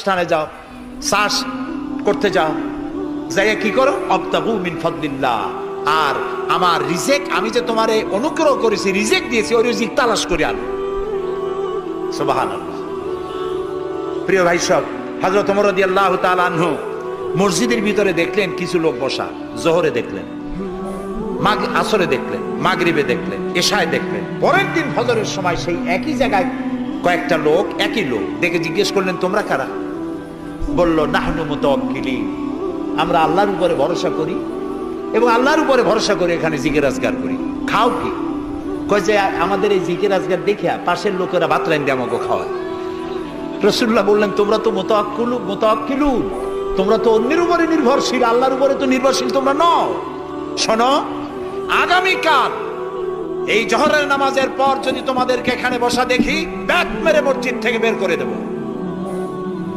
প্রতিষ্ঠানে যাও, চাষ করতে যাও, যাই কি করো, আবতাগু মিন ফাদলিল্লাহ, আর আমার রিজিক, আমি যে তোমারে অনুগ্রহ করেছি, রিজিক দিয়েছি, ওই রিজিক তালাশ করে আনো। সুবহানাল্লাহ। প্রিয় ভাই সব, হযরত ওমর রাদিয়াল্লাহু তাআলা আনহু মসজিদের ভিতরে দেখলেন কিছু লোক বসা, জোহরে দেখলেন, আসরে দেখলেন, মাগরিবে দেখলেন, এশায় দেখলেন। পরের দিন ফজরের সময় সেই একই জায়গায় কয়েকটা লোক, একই লোক দেখে জিজ্ঞেস করলেন, তোমরা কারা? বলল, নাহনু মুতাওয়াক্কিলিন, আমরা আল্লাহর উপরে ভরসা করি এবং আল্লাহর উপরে ভরসা করে এখানে জিকির আজগার করি। খাও কি? কয় যে আমাদের এই জিকির আজগার দেখে পাশের লোকেরা ভাত রাইন্দে আমাকে খাওয়ায়। রাসূলুল্লাহ বললেন, তোমরা তো মুতাওয়াক্কিলুন, তোমরা তো অন্যের উপরে নির্ভরশীল, আল্লাহর উপরে তো নির্ভরশীল তোমরা নও। শোনো, আগামীকাল এই জোহরের নামাজের পর যদি তোমাদেরকে এখানে বসা দেখি, ব্যাট মেরে মসজিদ থেকে বের করে দেবো।